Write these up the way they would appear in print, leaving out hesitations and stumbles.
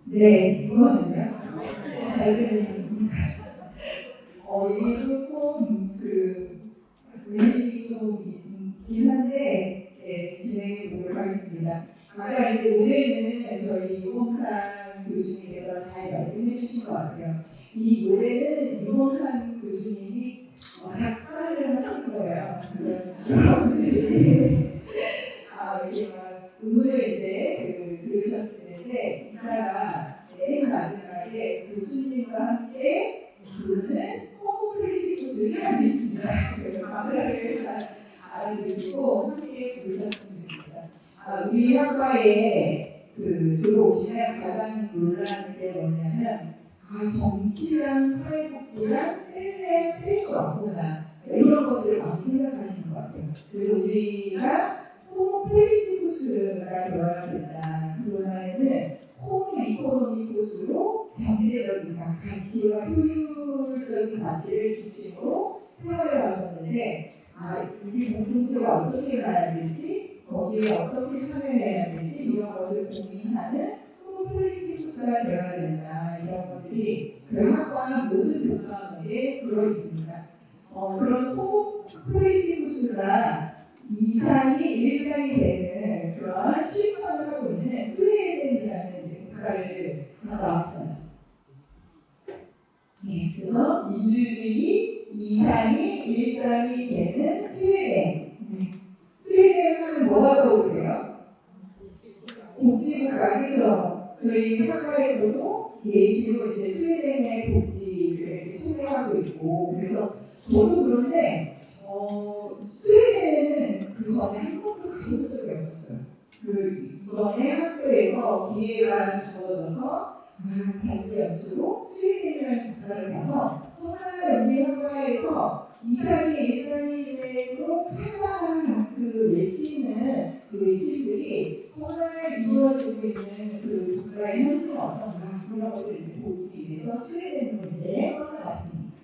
네, 이거는요. 잘 들리는 이게 조금 의미가 좀 있긴 한데 진행해 보도록 하겠습니다. 아까 이제 노래는 저희 유봉산 교수님께서 잘 말씀해 주신 것 같아요. 이 노래는 유봉산 교수님이 작사를 하신 거예요. 여러분들이 이게 막 음을 이제 들으셨을 텐데 이따가 맨 마지막에 교수님과 함께 부르는 홈플리티쿠스 시간이 있습니다. 그래서 가사를 잘 알아두시고 함께 부르셨으면 좋겠습니다. 우리 학과에 들어오시면 가장 놀라는 게 뭐냐면 정치랑 사회복지랑 뗄 수 없구나 이런 것들을 많이 생각하시는 것 같아요. 그래서 우리가 홈플리티쿠스가 되어야 된다. 그러나는 홈 이코노미쿠스로 경제적인 가치와 효율적인 가치를 중심으로 생활해 왔었는데 우리 공동체가 어떻게 가야 될지 거기에 어떻게 참여해야 될지 이런 것을 고민하는 홈플리티쿠스가 되어야 된다. 이런 것들이 그 학과 모든 교과목에 들어있습니다. 그런 홈플리티쿠스가 일상이 되는 그런 실천을 하고 있는 스웨덴이라는 국가를 나왔어요. 그래서 민주주의 일상이 되는 스웨덴. 스웨덴 하면 뭐가 떠오르세요? 복지국가, 그렇죠? 저희 학과에서도 예시로 이제 스웨덴의 복지를 소개하고 있고, 그래서 저도 그런데 스웨덴에는 그 전에 한 번도 가본 적이 없었어요. 이번에 학교에서 기회가 주어져서 단기 연수로 스웨덴이라는 국가를 가서 정말 우리 학과에서 일상이 되도록 상상하는 외침들이 정말 이루어지고 있는 그 국가의 현실은 어떤가 그런 것들을 이제 보기 위해서 스웨덴으로 이제 떠나갔습니다.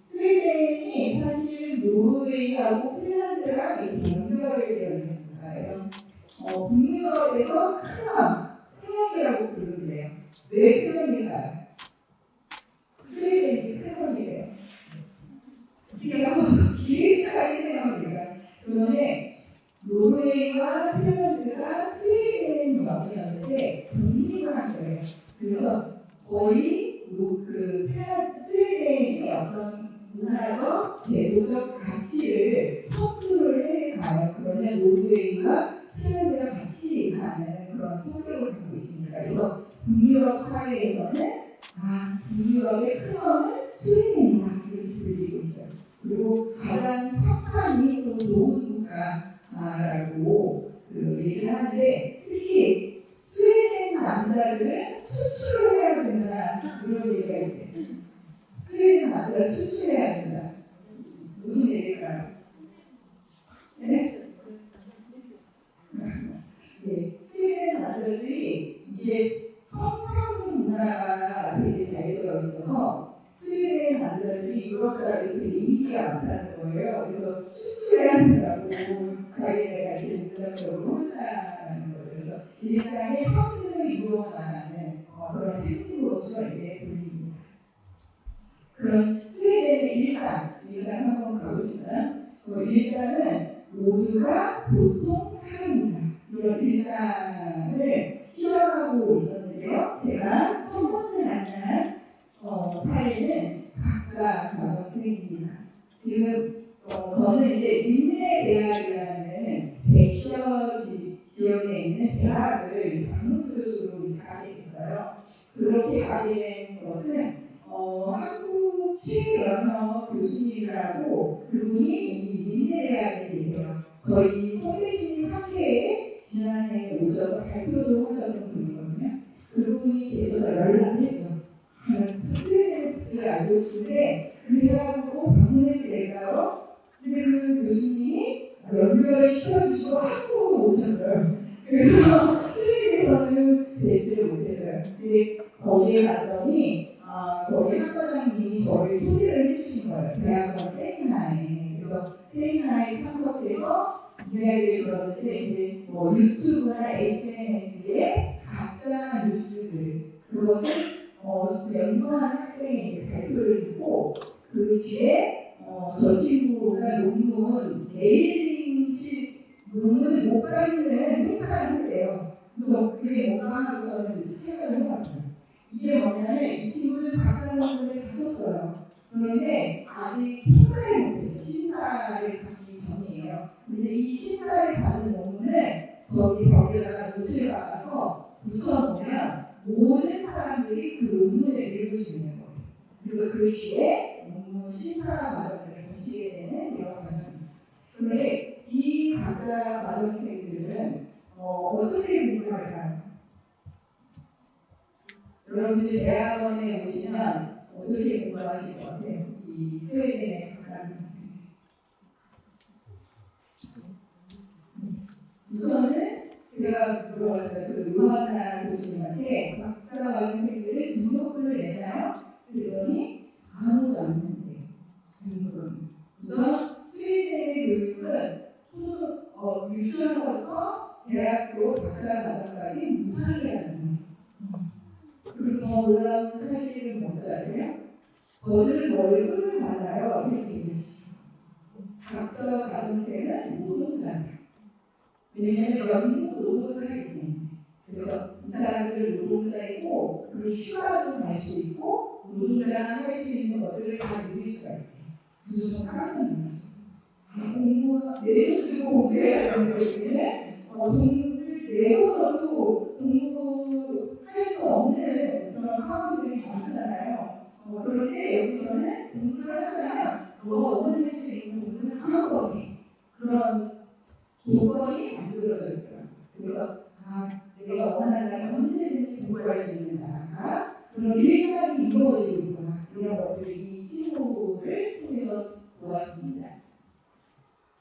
스웨덴이 사실 노르웨이하고 핀란드랑 이렇게 연결되어 있는 국가예요. 북유럽에서 큰왕이라고 부르는데요. 왜 큰왕일까요? 스웨덴이 큰왕이래요. 이게 기획사이네요, 우리가. 그런데 노르웨이와 핀란드가 스웨덴 영이었는데 독립을 한 거예요. 그래서 거의 스웨덴의 어떤 문화적, 제도적 가치를 선도를 해가요. 그러면 노르웨이와 핀란드가 같이 가는 그런 성격을 갖고 있습니다. 그래서 북유럽 사회에서는 북유럽의 큰 왕은 스웨덴이다 이렇게 불리고 있어요. 그리고 가장 평판이 또 좋은 국가라고 얘기를 하는데 특히 스웨덴 남자를 수출을 해야 된다 이런 얘기가 있대요. 스웨덴 남자를 수출해야 된다. 무슨 얘기일까요? 네? 스웨덴 남자들이 이게 성평등 문화가 되게 잘 되어 있어서 스웨덴 남자들이 유럽 사회에서 되게 인기가 많다는 거예요. 그래서 수출해야 된다고 자기네가 이렇게 문화적으로 한다는 거죠. 그래서 일상의 평등을 이루어 나가는 그런 상징으로서 이제 불립니다. 그런 스웨덴의 일상 한번 가보시면 일상은 모두가 보통 사람입니다. 이런 일상을 실험하고 있었는데요. 제가 첫 번째 만난 사례는 박사 과정생입니다. 지금 저는 이제 인내대학이라는 백셔 지역에 있는 대학을 방문 교수로 가게 됐어요. 그렇게 가게 된 것은 한국 최연어 교수님이라고 그분이 이 민내대학에 계세요. 저희 송대신 학회에 지난해 오셔서 발표도 하셨던 분이거든요. 그분이 계셔서 연락을 했죠. 스웨덴의 복지를 알고 싶은데 그 대학으로 방문해도 될까요? 근데 그 교수님이 연결을 시켜주시고 한국으로 오셨어요. 그래서 스웨덴에서는 뵙지를 못했어요. 근데 거기에 갔더니 거기 학과장님이 저를 초대를 해주신 거예요. 대학원 세미나에. 그래서 세미나에 참석해서 이야기를 들었는데 이제 유튜브나 SNS에 가짜 뉴스들 그것을 연구한 학생이 발표를 듣고 그 뒤에 저 친구가 논문을 못 받는 행사를 했대요. 그래서 그게 뭔가 하고 저는 이제 참여를 해봤어요. 이게 뭐냐면 이 친구는 박사논문을 다 썼어요. 그런데 아직 심사를 못했어요. 심사를 받기 전이에요. 근데 이 심사를 받은 논문을 저기 벽에다가 노트를 받아서 붙여놓으면 모든 사람들이 그 논문을 읽을 수 있는 거예요. 그래서 그 뒤에 논문 심사 과정을 거치게 되는 이런 과정입니다. 그런데 이 박사 과정생들은 어떻게 공부할까요? 여러분들이 대학원에 오시면 어떻게 공부하실 것 같아요? 이 스웨덴의 박사님. 우선은 제가 물어봤어요. 그 요한나 교수님한테 박사과정생들을 등록금을 내나요? 그랬더니 아무도 안 낸대요. 등록금. 우선 스웨덴의 교육은 유치원부터 대학교 박사과정까지 무상이라는 거예요. 그리고 더 놀라운 사실은 뭔지 아세요? 저들은 월급을 받아요. 이렇게 얘기했어요. 박사과정생은 노동자예요. 왜냐하면 연구 노동을 하기 때문에. 그래서 이 사람들 노동자이고 그리고 휴가도 갈 수 있고 노동자가 할 수 있는 것들을 다 누릴 수가 있대요. 그래서 저는 깜짝 놀랐어요. 내돈 주고 공부해야 되는 거기는 돈을 내고서도 공부할 수 없는 그런 상황들이 많잖아요. 그런데 여기서는 공부를 하면 너가 얻어낼 수 있는 공부는 한꺼번에 그런 조건이 만들어져 있더라고요. 그래서 내가 원한다면 언제든지 공부할 수 있는 나라가 그런 일상이 이루어지고 있구나. 이런 것들을 이 친구를 통해서 보았습니다.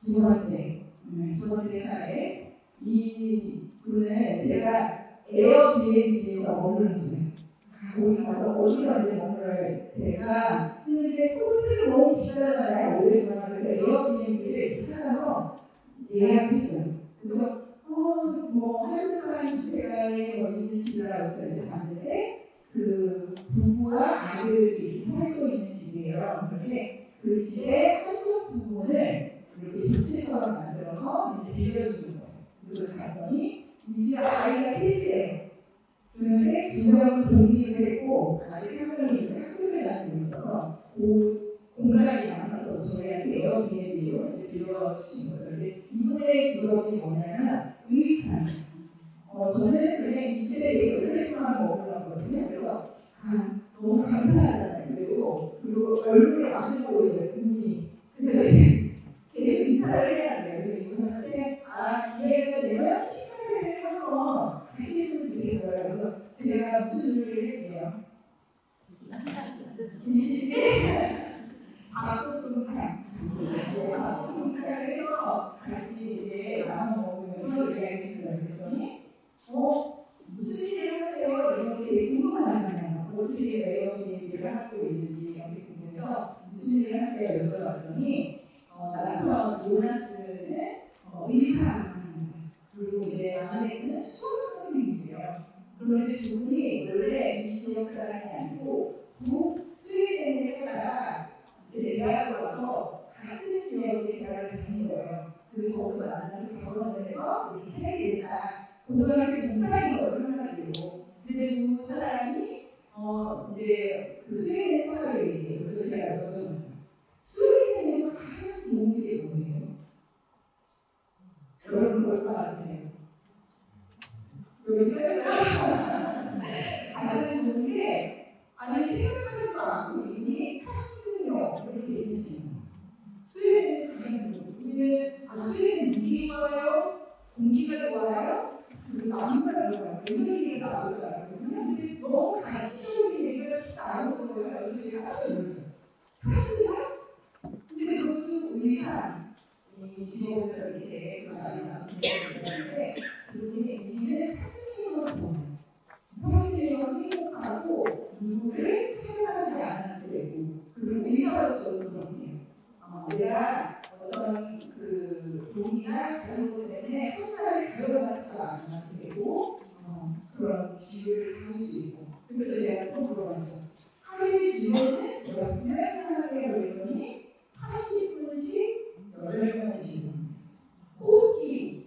두 번째 사례. 이 분은 제가 에어비앤비에서 머물렀어요. 거기 가서 어디서 이제 머물러야 될까 했는데 호텔이 너무 비싸잖아요. 오랫동안. 그래서 에어비앤비를 찾아서 예약했어요. 그래서 한적한 주택가에 있는 집이라고 해서 갔는데 그 부부와 아들이 살고 있는 집이에요. 그런데 그 집의 한쪽 부분을 이렇게 도체처럼 만들어서 이제 빌려주는 거예요. 그래서 갔더니 이 집 아이가 셋이래요. 그런데 두 명은 독립을 했고 아직 한 명이 이제 학교를 다니고 있어서 그 공간이 많아서 저희한테 에어비앤비로 이제 빌려주신 거죠. 근데 이분의 직업이 뭐냐면 의사예요. 저는 그냥 이 집에 되게 오랫동안 머물렀거든요. 그래서 너무 감사하잖아요. 그리고 얼굴을 마주보고 있어요. 그분이. 그래서 계속 인사를 해야 돼요. 그래서 이분한테 이해가 되면 식사를 하고 같이 있으면 좋겠어요. 그래서 제가 무슨 요리를 할게요. 김치찌개, 닭볶음탕. 닭볶음탕을 해서 같이 이제 나눠 먹으면서 이야기했어요. 그랬더니 무슨 일을 하세요? 이런 게 되게 궁금하잖아요. 어떻게 해서 에어비앤비를 하고 있는지 이런 게 궁금해서 무슨 일을 하세요? 여쭤봤더니 남편 요나스는 의사 그리고 이제 아내는 수학 선생님이에요. 그런데 두 분이 원래 이 지역 사람이 아니고 스웨덴에 살다가 이제 대학을 와서 같은 지역의 대학을 다닌 거예요. 그래서 거기서 만나서 결혼을 해서 이렇게 살게 됐다. 고등학교 동창인 거죠, 한마디로. 근데 두 사람이 이제 그 스웨덴 생활을 얘기해요. 그래서 제가 여쭤봤어요. 스웨덴에서 가장 좋은 게 뭐예요? 여러분 뭘 것 같으세요? 여기 가장 좋은 게 생각하지도 않고 이미 편안해요. 이렇게 얘기하시는 거예요. 스웨덴에서 가장 좋은 게 스웨덴 물이 좋아요? 공기가 좋아요? 그리고 나무가 좋아요? 이런 얘기가 나오더라고요. 근데 너무 가치적인 얘기가 딱 나오는 거예요. 그래서 제가 깜짝 놀랐어요. 편안해요? 근데 그것도 의사 이 지식원에서 이렇게 많이 나왔는데 그분이 우리는 편리해서 좋아요. 편리해서 행복하고 누구를 사랑하지 않아도 되고 그리고 의사로서도 그렇네요. 내가 어떤 그 돈이나 다른 것 때문에 혼자를 가져가지 않아도 되고 그런 지위를 가질 수 있고 그래서 제가 또 물어봤죠. 하루에 직원은 몇 명 하세요? 그랬더니 30분씩 8명 드시는 겁니다. 호흡기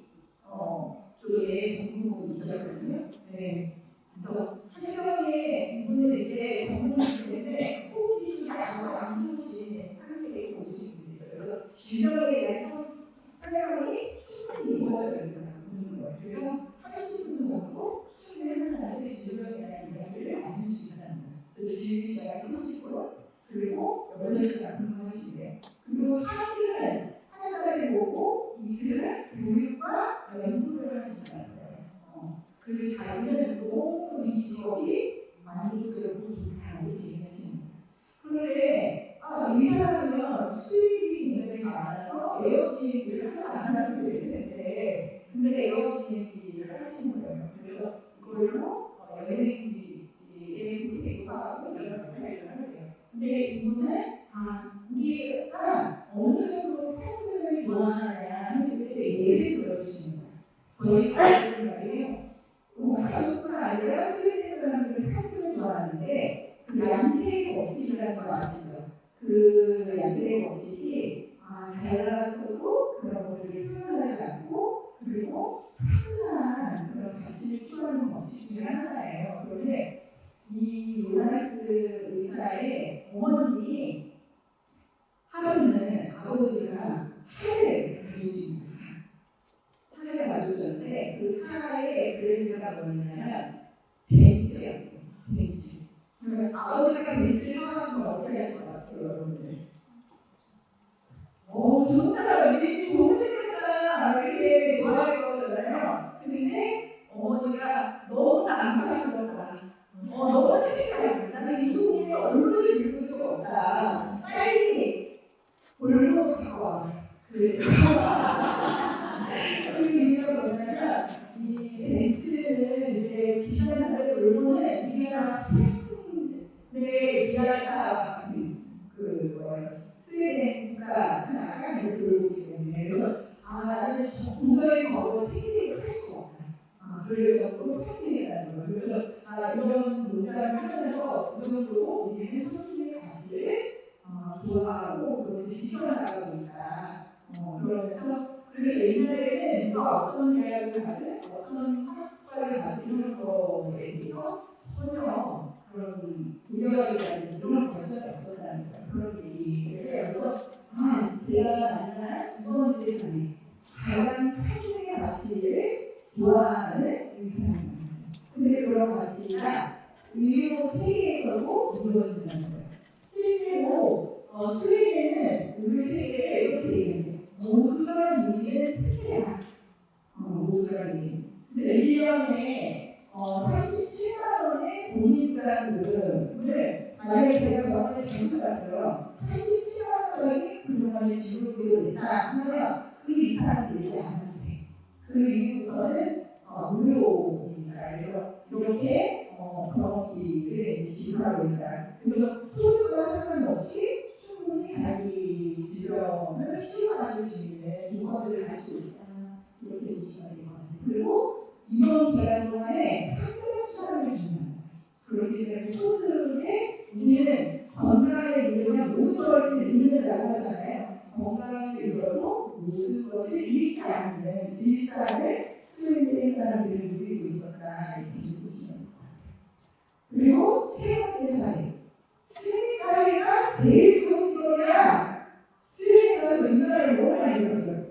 쪽에 전문의이셨거든요. 네. 그래서 한 명의 이분은 이제 전문의이기 때문에 호흡기 쪽에 아주 안 좋으신 상태에 오신 분이에요. 그래서 질병에 대해서 한 명이 충분히 이루어져야 된다는 거예요. 그래서 30분 정도 충분히 하는 사람들이 질병에 대한 이야기를 나누시다는 거예요. 그래서 질병 시간이 30분 그리고 8시간 근무하시대요. 그리고 사람들은 한 사람을 보고 이틀은 교육과 연구를 하신다는 거예요. 그래서 자기는 너무 이 직업이 만족스럽고 좋다 이렇게 얘기하시는 거예요. 그런데 이 사람은 수입이 굉장히 많아서 에어비앤비를 하지 않아도 되는데 근데 에어비앤비를 하시는 거예요. 그래서 이걸로 에어비앤비 대구하고 이런 것들을 하세요. 근데 이분은 우리가 어느 정도 평균을 좋아하느냐 했을 때 예를 들어주시는 거예요. 저희 가족은 말이에요. 가족뿐만 아니라 스웨덴 사람들은 평균을 좋아하는데 그 양태의 법칙이라는 거 아시죠? 그 양태의 법칙이 잘나서도 그런 것들을 표현하지 않고 그리고 평등한 그런 가치를 추구하는 법칙 중에 하나예요. 그런데 이 요나스 의사의 어머니 하루는 아버지가 차를 가져오십니다. 차를 가져오셨는데 그 차의 브랜드가 뭐냐면 벤츠였어요. 벤츠. 아버지가 벤츠를 사가지고 어떻게 하실 것 같아요, 여러분들? 좋은 차가 왜 지금 좋은 생겼잖아. 이렇게 좋아할 거잖아요. 근데 어머니가 너무 남사스럽다. 너무 책임져야 나는 이 동네에서 얼굴도 들고 수가 없다. 빨리 볼로 갖고 와. 그래요. 그 이유가 뭐냐면 이 벤츠는 이제 비싼 차들 볼로는 우리나라 팬의 비아차 같은 스웨덴 국가 생각하는 볼로기 때문에 그래서 나는 도저히 저거 책임지고 할 수가 없다. 그래서 또 평등이라는 거예요. 그래서 이런 농담을 하면서 그 정도로 우리는 평등의 가치를 좋아하고 그것을 지켜나가고 있다. 그러면서 그래서 옛날에는 누가 어떤 대학을 가든 어떤 학과를 가든 이런 거에 대해서 전혀 그런 우려라든지 이런 관심이 없었다는 거예요. 그런 얘기를 해요. 그래서 제가 만난 이번 세상에 가장 평등의 가치를 좋아하는 의사입니다. 근데 그런 가치가 의료 체계에서도 이루어진다는 거예요. 실제로 스웨덴은 의료 체계를 이렇게 얘기해요. 모두가 누리는 특혜다. 모두가 누리는. 그래서 1년에 37만 원의 본인들한테 만약에 제가 병원에 전수 갔어요. 37만 원까지 그동안에 지급비로 냈다 하면 그 이상이 되지 않아도 돼. 그 이후부터는 무료입니다. 그래서 이렇게 병원비를 이제 지불하고 있다. 그래서 소득과 상관없이 충분히 자기 질병을 치료해 줄 수 있는 조건들을 가지고 있다. 이렇게 보시면 될 것 같아요. 그리고 이번 기간 동안에 상대적 수당을 준다. 그렇기 때문에 소득에 우리는 건강을 잃으면 모든 것을 잃는다고 하잖아요. 건강을 잃어도 모든 것을 잃지 않는 일상을 스웨덴 사람들이 누리고 있었다. 이렇게 보시면 됩니다. 그리고 세 번째 사례. 스웨덴가 제일 좋은 직업이라 스웨덴 가서 이 나라를 너무 많이 들었어요.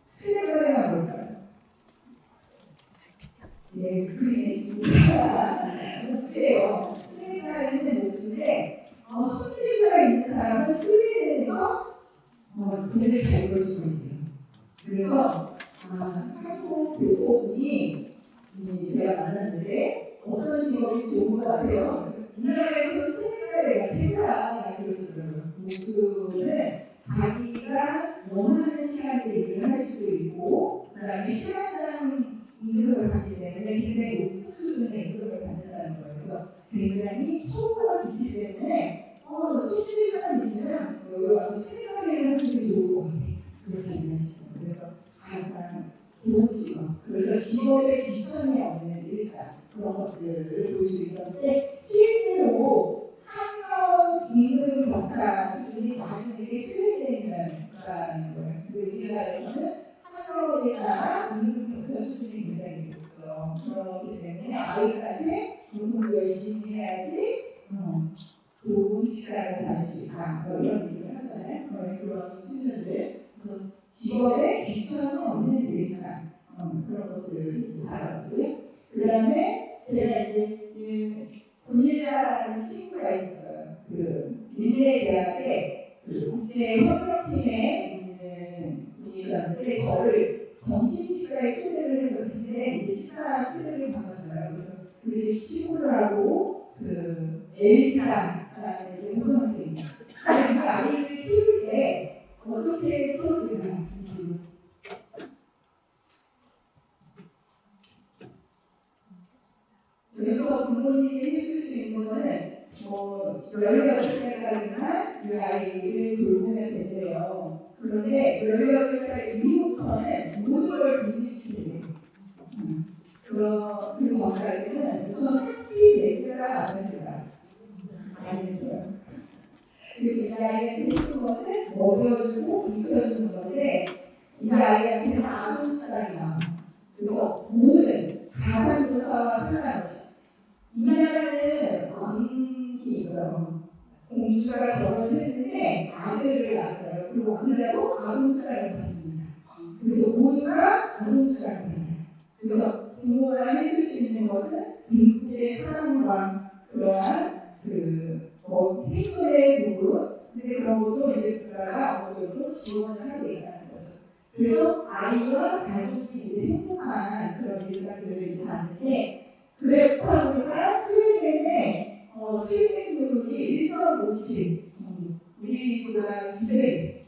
스웨덴가 뭘까요? 네, 그림에 있습니다. 목재예요. 스웨덴가에는 목재인데 손재주가 있는 사람은 스웨덴에서 돈을 잘 벌 수가 있대요. 그래서 한국 교포분이 제가 만났는데 어떤 직업이 좋은 것 같아요. 이 나라에서 스웨덴가 최고야 그러시더라고요. 목수는 자기가 원하는 시간대 일을 할 수도 있고 그다음에 시간당 임금을 받기 때문에 굉장히 높은 수준의 임금을 받는다는 거예요. 그래서 굉장히 처우가 좋기 때문에 손재주가 있으면 여기 와서 스웨덴가를 하는 게 좋을 것 같아. 그렇게 얘기하시고 그래서 가장 좋은 직업. 그래서 직업에 귀천이 없는 일상. 그런 것들을 볼 수 있었는데 실제로 학력 임금 격차 수준이 많이 수렴되는 거예요. 우리나라에서는 학력에 따라 임금 격차 수준이 굉장히 높죠. 그렇기 때문에 아이들한테 공부 열심히 해야지 좋은 시간을 다닐 수 있다. 이런 얘기를 하잖아요. 그런 측면들. 그래서 직업에 귀천이 없는 일상 그런 것들을 알아보고요. 그 다음에 제가 이제 군이라는 친구가 있어요. 밀레 대학에 국제협력팀에 있는 분이셨는데 저를 점심 식사에 초대를 해서 그제 이제 식사 초대를 받았어요. 그래서 그 친구들하고 엘리타라는 이제 고등학생입니다. 이 아이를 키울 때 어떻게 풀었을까? 여기서 부모님이 해줄 수 있는 거는 18살까지만 이 아이를 돌보면 된대요. 그런데 18살 이후부터는 모든 걸 분리시키게 돼요. 그 전까지는 우선 학비 냈을까 안 냈을까? 안 냈어요. 그래서 이 아이한테 해준 것을 먹여주고 입혀주는 건데 이 아이한테는 아동수당이 나와요. 그래서 모든 가산조사와 상관없이 이 나라는 왕이 있어요. 공주가 결혼을 했는데 아들을 낳았어요. 그 왕자도 아동수당을 받습니다. 그래서 모두가 아동수당을 받아요. 그래서 부모가 해줄 수 있는 것은 부모의 사랑과 그러한 생존의 부분, 근데 그런 것도 이제 국가가 어느 정도 지원을 하고 있다는 거죠. 그래서 아이와 가족이 이제 행복한 그런 일상들을 이제 하는데, 그렇다 보니까 스웨덴의 출생률이 1.57, 우리보다 2배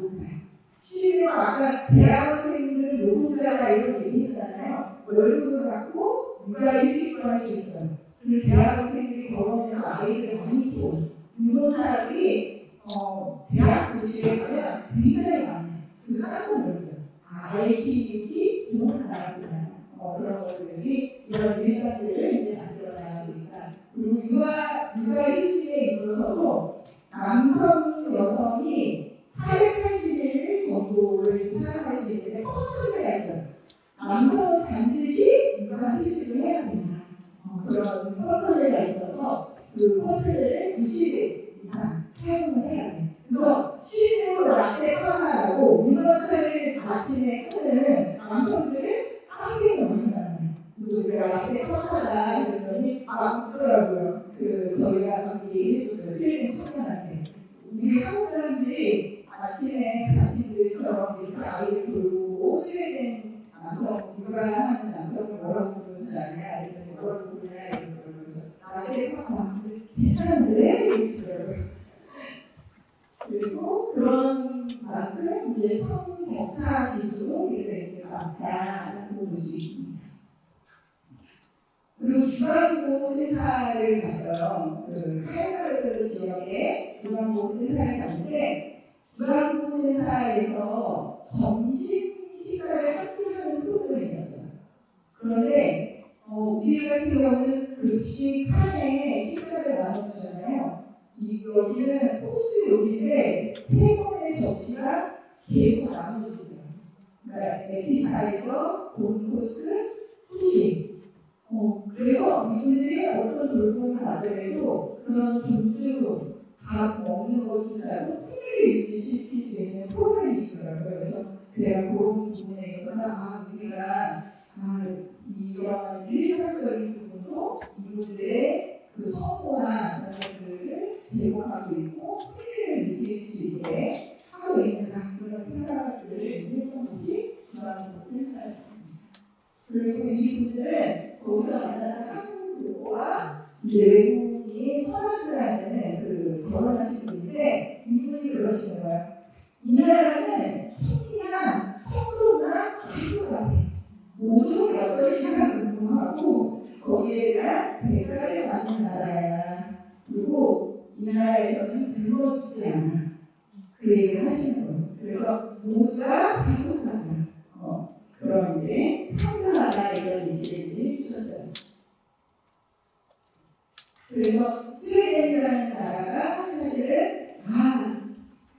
높아요. 실제로 아까 대학생들 노동자가 이런 얘기했잖아요. 월급을 받고 육아 휴직을 할 수 있어요. 그리고 대학생들이 결혼해서 아이들을 많이 키워요. 이런 사람들이 대학 교실에 가면 굉장히 많아요. 그래서 깜짝 놀랐어요. 아이 키우기 좋은 나라구나. 그런 것들이 이런 일상들을 이제 만들어내야 되니까. 그리고 육아 휴직에 있어서도 남성, 여성이 480일 정도를 사용할 수 있는데 쿼터제가 있어요. 남성은 반드시 육아 휴직을 해야 됩니다. 그런 쿼터제가 있어서 그 쿼터제를 90일 이상 사용을 해야 돼요. 그래서 실제로 라떼 하나라고 운동차를 아침에 끄는 남성들을 학교에서 만나요. 그래서 우리가 라떼 하나다 이랬더니 웃더라고요. 저희가 거기 해줬어요. 스웨덴 청년한테. 우리 한국 사람들이 아침에 당신들처럼 이렇게 아이를 돌보고 스웨덴 남성, 육아하는 남성을 뭐라고 부르는지 아냐? 이랬더니 뭐라고 부르냐? 이러면서 라떼 하나 괜찮은데? 이랬어요. 그리고 그런 만큼 이제 성격차 지수도 굉장히 이제 많다라고 볼 수 있습니다. 그리고 중앙보호센터를 갔어요. 칼가르 지역에 중앙보호센터를 갔는데 중앙보호센터에서 점심 식사를 함께 하는 프로그램이 있었어요. 그런데 우리 같은 경우는 급식판에 식사를 나눠주잖아요. 여기는 코스 요리인데 3번의 접시가 계속 나눠주세요. 그러니까 에피타이저, 본코스, 후식. 그래서 이분들이 어떤 돌봄을 받으려도 그런 존중, 밥 먹는 것조차도 품위를 유지시킬 수 있는 프로그램이 있더라고요. 그래서 제가 그런 부분에 있어서 우리가 이런 일상적인 부분도 이분들의 그 성공한 그런 것들을 제공하고 있고 품위를 느낄 수 있게 하고 있는가 그런 생각들을 이제 해본 것이 중앙보호센터였습니다. 그리고 이분들은 거기서 만나는 한국과 외국인 토마스라는 결혼하신 분인데 이분이 그러시는 거예요. 이 나라는 춤이나 청소나 기도 같아. 모두 8시간 근무하고 거기에 대한 대가를 받는 나라야. 그리고 이 나라에서는 굶어주지 않아. 그 얘기를 하시는 거예요. 그래서 모두가 행복하다. 그런 이제 평등하다 이런 얘기를 이제 해주셨어요. 그래서 스웨덴이라는 나라가 사실은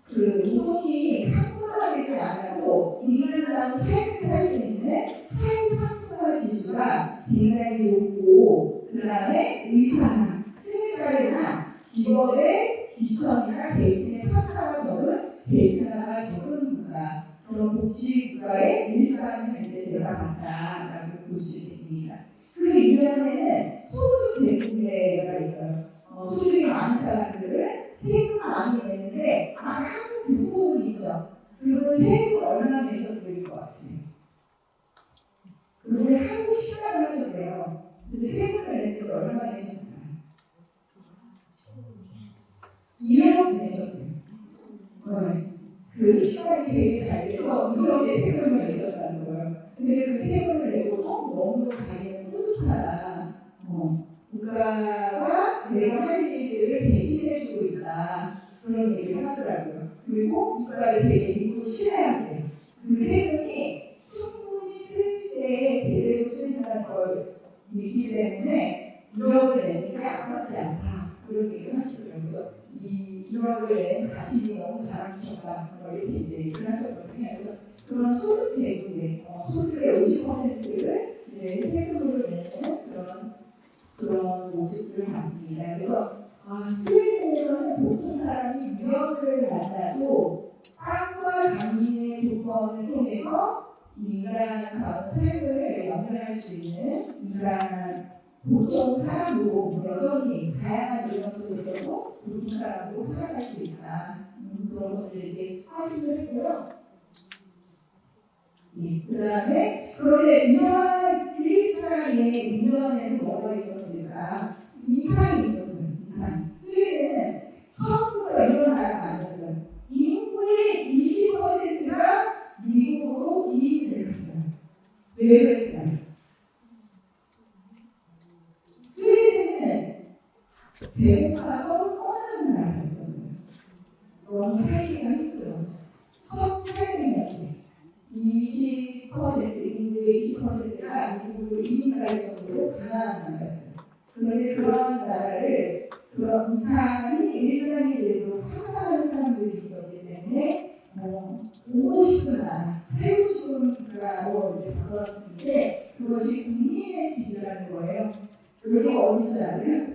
그 노동이 상품화가 되지 않아도 인간하고 삶을 살 수 있는 탈상품화 지수가 굉장히 높고, 그 다음에 의사나 승객관리나 직업의 기천이나 계층의 편차가 적은 계층화가 적은 국가, 그런 복지 국가의 일상을 현재 대박한다라고 볼 수 있겠습니다. 그 이면에는 소득 제공제가 있어요. 소득이 많은 사람들은 세금을 많이 내는데 아까 한국 그 부분 있죠. 그분 세금을 얼마 내셨을 것 같아요? 그분이 한국 식당을 하셨대요. 그래서 세금을 내는데 얼마 내셨어요? 2억 내셨대요. 그 식당이 되게 잘 돼서 2억의 세금을 내셨다는 거예요. 근데 그 세금을 내고도 너무 자기는 뿌듯하다. 국가가 내가 할 일들을 대신해주고 있다. 그런 얘기를 하더라고요. 그리고 국가를 되게 믿고 신뢰해야 돼요. 그 세금이 충분히 쓸 때 제대로 쓰인다는 걸 믿기 때문에 1억을 내는 게 아깝지 않다. 그런 얘기를 하시더라고요. 그래서 이 1억을 낸 자신이 너무 자랑스럽다. 이렇게 이제 얘기를 하셨거든요. 그래서 그런 소득 제공제, 소득의 50%를 이제 세금으로 내는 그런 모습들을 봤습니다. 그래서 스웨덴에서는 보통 사람이 유형을 만나도 땅과 장인의 조건을 통해서 인간의 삶을 연결할 수 있는 보통 사람으로 여전히 다양한 유형 속에서도 보통 사람으로 살아갈 수 있다. 그런 것들을 이제 확인을 했고요. 그 다음에 그런데 이러한 일상의 이면에는 뭐가 있었을까? 이상이 있었어요. 이상. 스웨덴은 처음부터 이런 나라가 아니었어요. 인구의 20%가 미국으로 이민을 갔어요. 왜 그랬어요? 스웨덴은 배고파서 떠나는 나라였거든요. 너무 살기가 힘들어서. 1800년대 20% 인구의 20%가 미국으로 이민갈 정도로 가난한 나라였어요. 그런데 그런 나라를 그런 이상이 일상이 돼도 상상하는 사람들이 있었기 때문에 오고 싶은 나라, 살고 싶은 국가로 이제 바꿔놨는데 그것이 국민의 집이라는 거예요. 여기가 어딘지 아세요?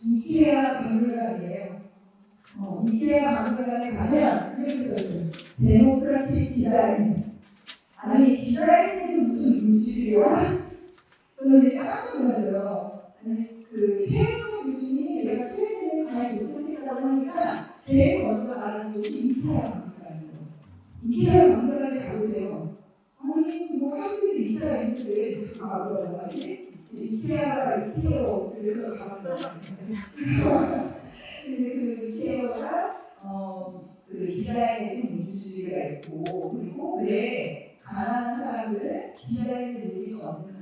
이케아 박물관이에요. 이케아 박물관에 가면 이렇게 써있어요. 데모크라틱 디자인. 아니 디자인이 무슨 물질이야? 저는 깜짝 놀랐어요. 그 최영호 교수님이 제가 스웨덴에 잘 못 찾겠다고 하니까 제일 먼저 말하는 곳이 이케아 박물관이에요. 이케아 박물관에 가보세요. 아니 뭐 한국에 이케아 있는데 왜 가보라고 하지? 이케아가 그래서 가봤어요. 근데 그 이케아가 그 디자인에 좀 민주주의가 있고, 그리고 왜 가난한 사람들은 디자인을 누릴 수 없는가?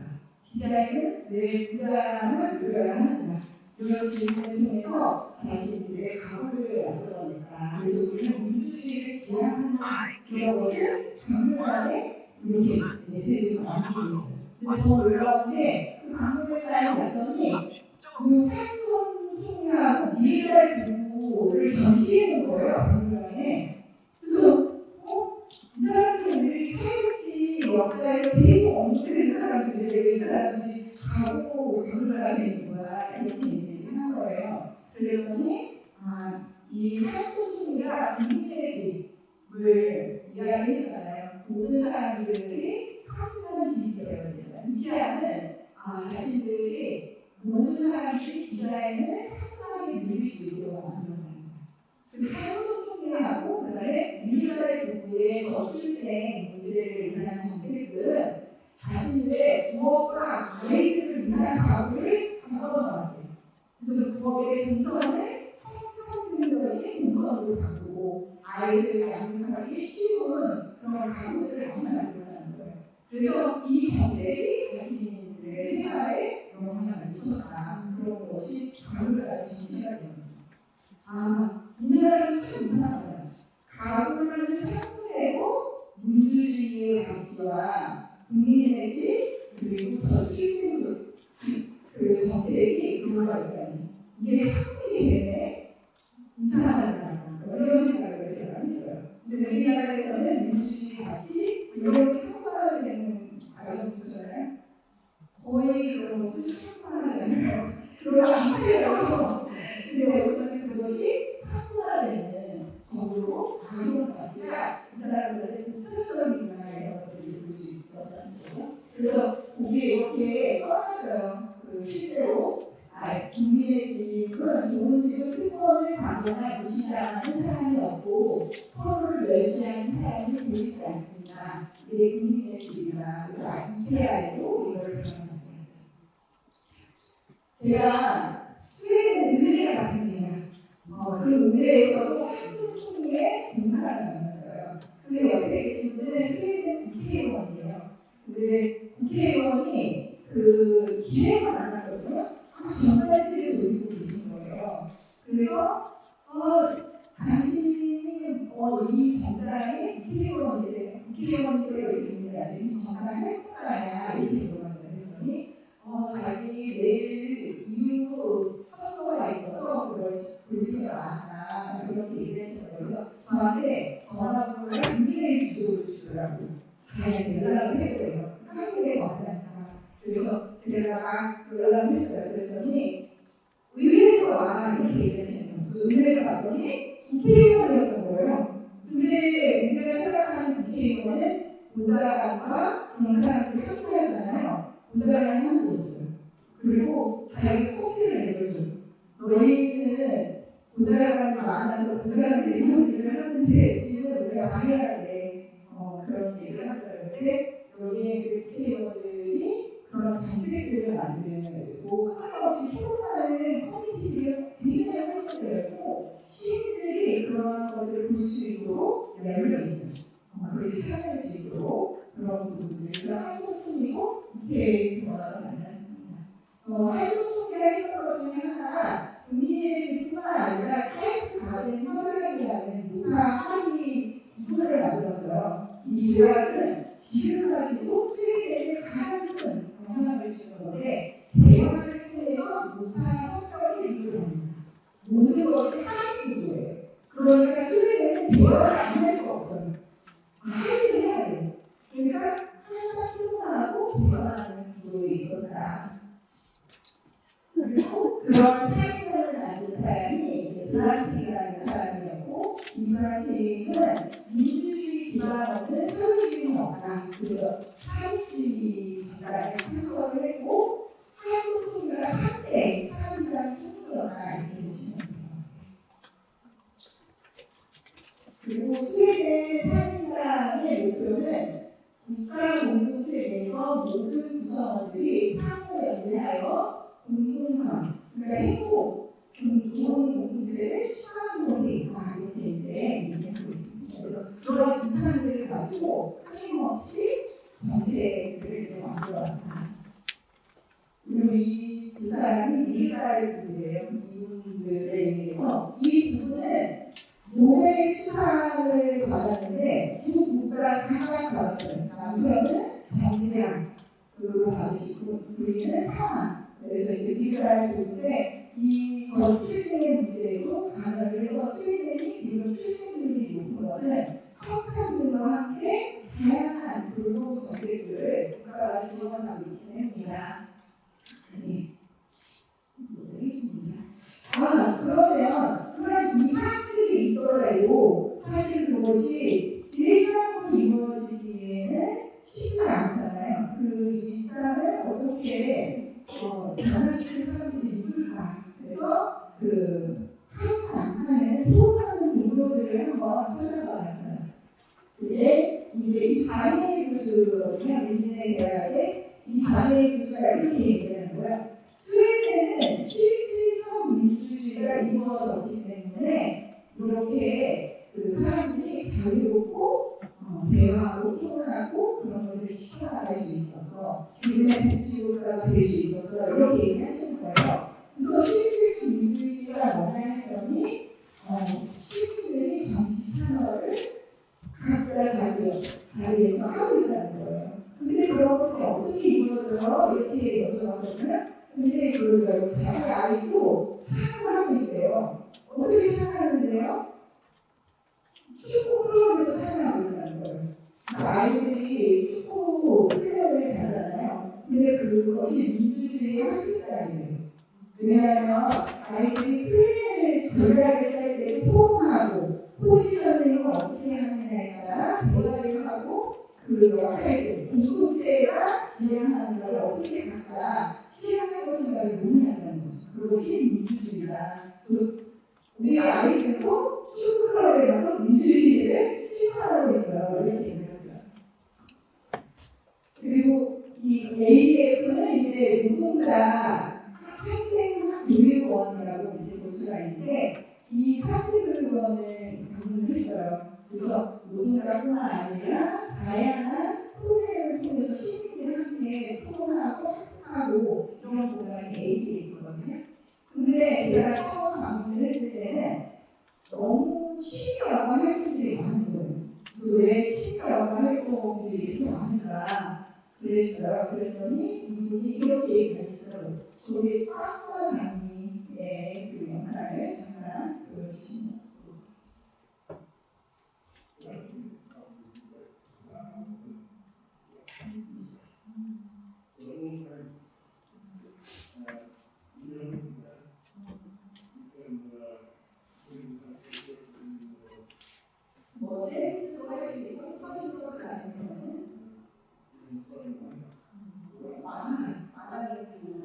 디자인은 왜 부자만 누려야 하는가? 이런 질문을 통해서 자신들의 각오를 만들어냈다. 그래서 우리는 민주주의를 지향한다. 그런 것을 박물관에 이렇게 메시지를 남기고 있어요. 근데 더 놀라운 게 그 박물관에 갔더니 그 한손 총리하고 미래의 부부를 전시해 놓은 거예요. 박물관에. 그래서 이 사람들이 우리 살지 역사에서 계속 언급되는 사람들이 왜 이 사람들이 가고 박물관에 있는 거야. 이렇게 이제 한 거예요. 그랬더니 이 한손 총리가 국민의 집을 이야기했잖아요. 모든 사람들이 평등한 집이 되어야 된다. 이케아는 자신들이 모든 사람들이 디자인을 평등하게 누릴 수 있도록 만드는 거예요. 그래서 한손 총리하고 그다음에 미래의 부부의 저출생 문제를 위한 정책들은 자신들의 부업과 아이들을 위한 가구를 바꿔나왔대요. 그래서 부업의 동선을 성평등적인 동선으로 바꾸고 아이들을 양육하기 쉬운 그런 가구들을 만들어내는 거예요. 그래서 이 정책이 자기들의 생활에 영향을 미쳤다. 그런 것이 가구를 전시가 됩니다. 우리나라는 참 이상하다. 가구라는 상징이고 민주주의의 가치와 국민의 집 그리고 저출생적 그 정책이 들어가 있다니 이게 상품이 되네? 이상하다. 이런 생각을 제가 했어요. 근데 우리나라에서는 민주주의 가치 이런 게 상품화되는 가정부잖아요. 거의 그런 것이 상품화하잖아요. 그걸 안 팔려요. 근데 여기서는 그것이 상품화되는 정도로 이런 가치가 이 사람들의 표현적인 이런 것들을 볼 수 있었다는 거죠. 그래서 거기에 이렇게 써놨어요. 그 실제로 국민의 집은 좋은 집은 특권을 받거나 무시당하는 사람이 없고 서로를 멸시하는 사람이 보이지 않습니다. 이게 국민의 집이다. 그래서 이케아에도 이걸 표현합니다. 제가 스웨덴 의회에 갔습니다. 그 의회에서도 한국 총리의 공사를 만났어요. 근데 옆에 계신 분은 스웨덴 국회의원이에요. 근데 국회의원이 그 길에서 만났거든요. 전단지를 돌리고 계신 거예요. 그래서 당신이 이 정당의 국회의원이세요 이렇게 묻는데 이 정당 활동가야 이렇게 물어봤어요. 그랬더니 자기 내일 이후 선거가 있어서 그걸 돌리러 나왔다 이렇게 얘기했어요. 그래서 저한테 전화번호랑 이메일 주소를 주더라고요. 자기한테 연락을 해보래요. 한국에서 왔다니까. 그래서 제가 막 연락을 했어요. 그랬더니 의회로 와 이렇게 얘기하시는 거예요. 그래서 의회로 갔더니 국회의원이었던 거예요. 근데 우리가 생각하는 국회의원은 보좌관과 그런 사람들이 함께 하잖아요. 보좌관이 하는 거 없어요. 그리고 자기가 커피를 내려줘요. 너희는 보좌관이 많아서 보좌관들이 이런 일을 하는데 우리는 우리가 당연하게 그런 얘기를 하더라고요. 근데 여기에 그 국회의원들이 그런 정책들을 만들고 끊임없이 토론하는 커뮤니티를 굉장히 활성화되고 시민들이 그런 것들을 볼 수 있도록 열려 있어요. 그렇게 참여할 수 있도록 그런 부분들을 그래서 한국 총리고 국회의원으로 만났습니다. 한국 총리가 했던 것 중에 하나가 국민의 집뿐만 아니라 차이스 가든 협약이라는 노사 합의 구조를 만들었어요. 이 조약은 지금까지도 스웨덴에 가장 큰 영향을 주는 건데 대화를 통해서 노사 협력을 이루어냅니다. 모든 것이 합의 구조예요. 그러니까 스웨덴은 대화를 안 할 수가 없어요. 합의를 해야 돼요. 그러니까 항상 토론하고 대화하는 구조에 있었다. 그리고 그런 사회를 만든 사람이 브란팅이라는 사람이었고 이 브란팅은 민주주의 기반 없는 사회주의는 없다. 그래서 사회주의 정당에 참석을 했고 한국 총리가 3대 사회주의 총리였다 이렇게 보시면 돼요. 그리고 스웨덴 사회주의의 목표는 국가 공동체 내에서 모든 구성원들이 상호 연대하여 공동선, 그러니까 행복, 좋은 공동체를 추구하는 것이 있다 이렇게 이제 얘기하고 있습니다. 그래서 그런 이상들을 가지고 끊임없이 정책들을 이제 만들어왔다. 그리고 이 두 사람이 미래가의 분들이에요. 이분들에 의해서 이 부분은 노벨 수상을 받았는데 두 국가 각각 받았어요. 남편은 경제학으로 받으시고 부인은 평화. 그래서 이제 미래가의 분인데 이 저출생의 문제로 관여를 해서 스웨덴이 지금 출생률이 높은 것은 성평등과 함께 다양한 근로 정책들을 국가가 지원하고 있기 때문이다. 네. 알겠습니다. 그러면 이상들이 있더라도 사실 그것이 일상으로 이루어지기에는 쉽지 않잖아요. 그 일상을 어떻게 변화시키는 사람들이 누굴까? 그래서 항상 하는 토론하는 동료들을 한번 찾아봤어요. 그게 이제 이 바네일 교수거든요. 밀린의 대학의 이 바네일 교수가 이렇게 얘기하는 거예요. 스웨덴은 실질적 민주주의가 이루어졌기 때문에 이렇게 사람들이 자유롭고 대화하고 토론하고 그런 것들을 지켜나갈 수 있어서 지금의 복지국가가 될 수 있어서 이렇게 얘기하시는 거예요. 그래서 실질적 민주주의가 뭐냐 했더니 시민들이 정치 참여를 각자 자리에서 하고 있다는 거예요. 근데 그런 것이 어떻게 이루어져요? 이렇게 여쭤봤거든요. 굉장히 그러더라고요. 자기 아이도 사랑을 하고 있대요. 어떻게 사랑하는데요? 축구 클럽에서 사랑하고 있다는 거예요. 아이들이 축구 훈련을 가잖아요. 근데 그것이 민주주의 학습장이에요. 왜냐하면 아이들이 플랜을 전략을 짤 때 포옹하고 포지셔닝을 어떻게 하느냐에 따라 대화를 하고 그 역할들, 공동체가 지향하는 걸 어떻게 각자 실행할 것인가를 논의한다는 거죠. 그것이 민주주의다. 그래서 우리 아이들도 축구클럽에 가서 민주주의를 실천하고 있어요. 이렇게 얘기합니다. 그리고 이 AF는 이제 노동자 평생교육원이라고 이제 볼 수가 있는데 이 평생교육원을 방문했어요. 그래서 노동자뿐만 아니라 다양한 프로그램을 통해서 시민들이 함께 토론하고 학습하고 이런 공간이 AF에 있거든요. 근데 제가 처음 방문을 했을 때는 너무 취미연화 활동들이 많은 거예요. 그래서 왜 취미연화 활동들이 이렇게 많은가 그랬어요. 그랬더니 이분이 이렇게 얘기하시더라고요. 우리 꽉꽉장님의 그 영상을 잠깐 보여주시면 뭐 댄스도 할 수 있고 서비스도 하는 거는 만화를 보고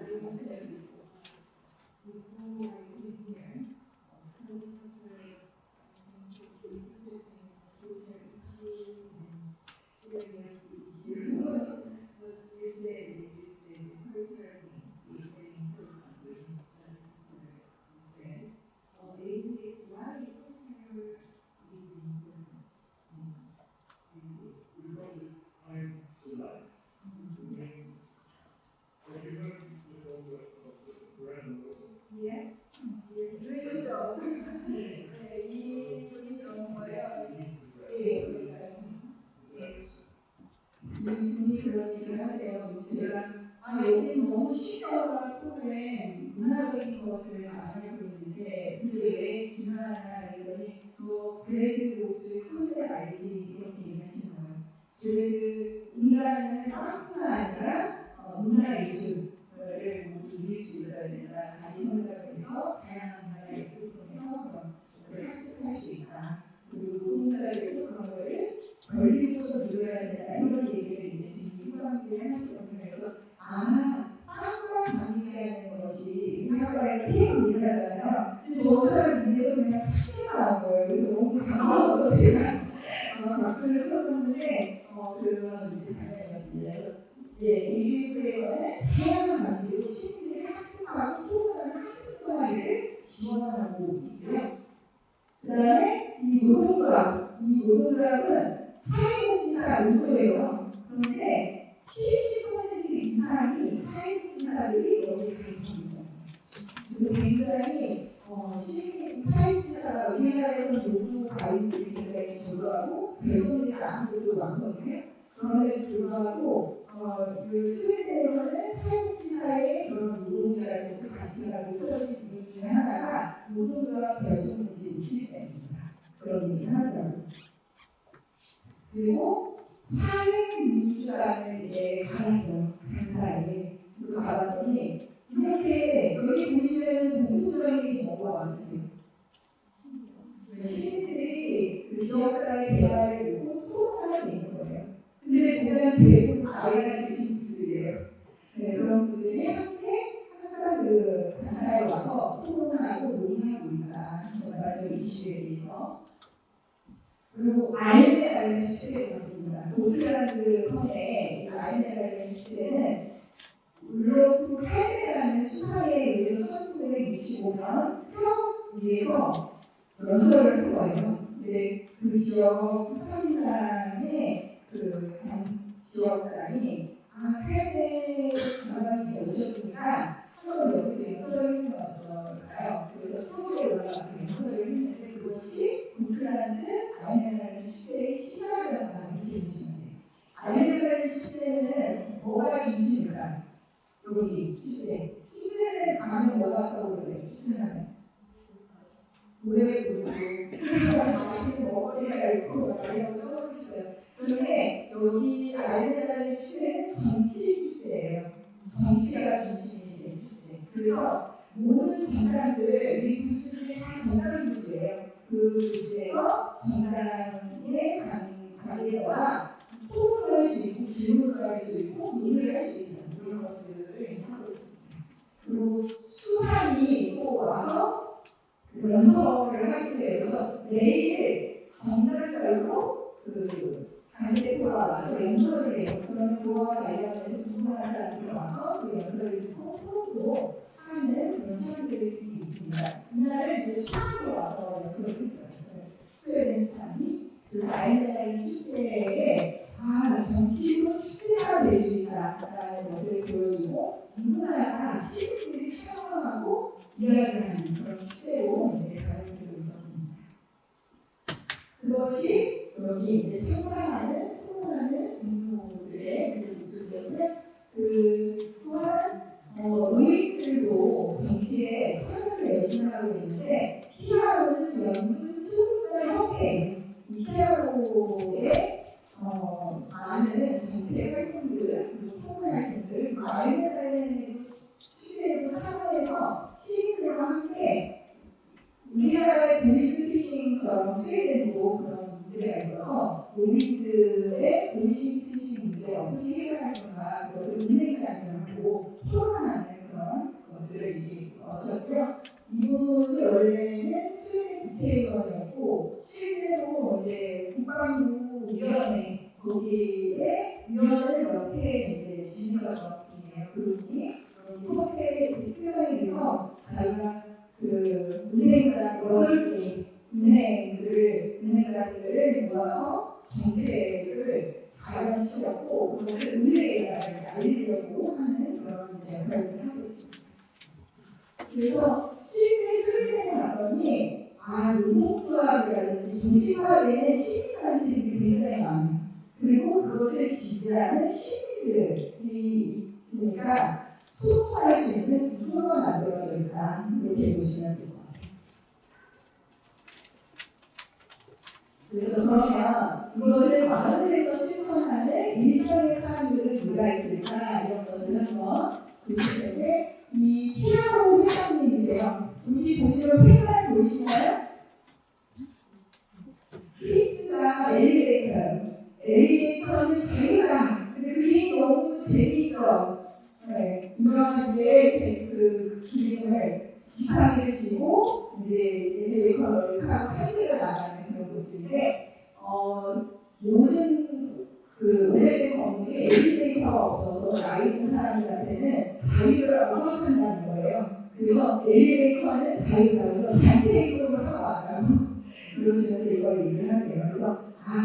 이분이 그런 얘기를 하세요. 제가 여기는 너무 시대와 프로그램 문화적인 것들을 많이 하고 있는데 근데 왜 중요하냐 이러니 그 브레드 로즈 컨셉 알지 이렇게 얘기하시는 거예요. 브레드 인간은 빵뿐만 아니라 문화예술을 모두 누릴 수 있어야 된다. 자기 생각을 해서 다양한 문화예술을 통해서 그런 학습할 수 있다. 그리고 노동자들도 그런 거를 걸리고서 누려야 된다. 이런 얘기를 이제 후반기에 하시거든요. 그래서 빵과 장미라는 것이 우리나라에서 계속 얘기하잖아요. 근데 저 사람 입에서 그냥 팍 나온 거예요. 그래서 너무 반가워서 제가 박수를 쳤었는데 그런 이제 장면이었습니다. 그래서 AU에서는 다양한 방식으로 시민들이 학습하고 토론하는 학습 동아리를 지원하고 있고요. 그 다음에 이 노동조합은 사회복지사 노조예요. 그런데 70% 이상이 사회복지사들이 여기 가입합니다. 그래서 굉장히 사회복지사가 우리나라에서 노조 가입들이 굉장히 저조하고 배송되지 않은 것도 많거든요. 그럼에도 불구하고 스웨덴에서는 사회복지사의 그런 노동자라든지 가치가 높여진 이유 중에 하나가 노동조합 배송률이 높기 때문입니다. 그런 얘기를 하더라고요. 그리고 사회민주당을 이제 갈았어요. 강사에. 그래서 갈았더니 이렇게 여기 보시면 공통점이 뭐가 많으세요? 시민들이 그 지역사회 대화를 보고 토론하고 있는 거예요. 근데 보면 대부분 나이가 드신 분들이에요. 네, 그런 분들이 함께 항상 그 강사에 와서 토론하고 논의하고 있다. 전반적인 이슈에 대해서. 그리고 아일랜드 관련 축제를 봤습니다. 노틀랜드 섬에 아일랜드 관련 축제는 울로프 헬베라는 수사에 의해서 1965년 트럭 위에서 연설을 한 거예요. 근데 그 지역 서민당의 그 지역장이 헬베 장관님이 오셨으니까 한번 여기서 연설을 했는 건 어떨까요? 그래서 서울에 올라가서 연설을 했는데 그것이 노틀랜드 아일랜드 축제의 시작이라고 이렇게 보시면 돼요. 아일랜드 축제는 뭐가 중심일까요? 여기 축제 축제는 가면 뭐가 왔다고 그러세요? 축제는 노래 부르고 맛있는 먹거리가 있고 이런 거 떠오르시어요. 그런데 여기 아일랜드의 축제는 정치 축제예요. 정치가 중심이 된 축제. 그래서 모든 정당들, 이 부스들이 다 정당 부스예요. 그 부스에서 정당의 관계자와 토론을 할 수 있고 질문을 할 수 있고 논의를 할 수 있는 이런 것들을 하고 있습니다. 그리고 수상이 또 와서 연설을 하기 위해서 매일 정당별로 당대표가 와서 연설을 해요. 그러면 그와 관련해서 궁금한 사람들이 와서 그 연설을 듣고 토론도 하는 그런 시간들이 있습니다. 이날을 이제 수상이 와서 연설을 했어요. 스웨덴 수상이. 그래서 아일랜드 축제에 정치로 축제가 될 수 있다라는 것을 보여주고 누구나 시민들이 참여하고 이야기하는 그런 축제로 이제 가르치고 있었습니다. 그것이 여기 이제 상상하는 토론하는 인물들의 모습이었는데 또한 노인들도 정치에 참여를 열심히 하고 있는데 피아노는 연극 수급자 협회예요. 이 피아노의 많은 정책 활동들, 토론 활동들, 아일랜드 축제에도 참여해서 시민들과 함께 우리나라의 보이스피싱처럼 스웨덴도 그런 문제가 있어서 노인들의 보이스피싱 문제를 어떻게 해결할 건가 그것을 은행장을 하고 토론하는 그런 것들을 이제 하셨고요. 이분이 원래는 스웨덴 국회의원이었고 실제로 이제 국방부위원회 거기에 위원을 옆에 이제 지내셨던 분이에요. 그분이 협회 특별상에 대해서 자기가 은행장 8개 은행장들을 모아서 정책을 발현시켰고 그것을 은행에다가 알리려고 하는 그런 역할을 하고 있습니다. 그래서 실제 스웨덴에 갔더니 노동조합이라든지 정치화된 시민단체들이 굉장히 많아요. 그리고 그것을 지지하는 시민들이 있으니까 소통할 수 있는 구조가 만들어져 있다. 이렇게 보시면 될 것 같아요. 그래서 그러면 이것을 마을에서 실천하는 일상의 사람들은 누가 있을까? 이런 것들을 한번 보실 텐데 이 피아노 회장님이세요. 여기 보시면 펜만 보이시나요? 피스가 엘리베이터예요. 엘리베이터는 재미가 근데 그림이 너무 재미있죠. 네, 이런 이제 그 그림을 지팡이를 쥐고 이제 엘리베이터를 타고 산책을 나가는 그런 모습인데 모든 오래된 건물이 엘리베이터가 없어서 나이 든 사람들한테는 자유를 억압한다는 거예요. 그래서 엘리베이터는 자유다. 그래서 단체 이동을 하고 왔다고 그러시면서 이걸 얘기를 하세요. 그래서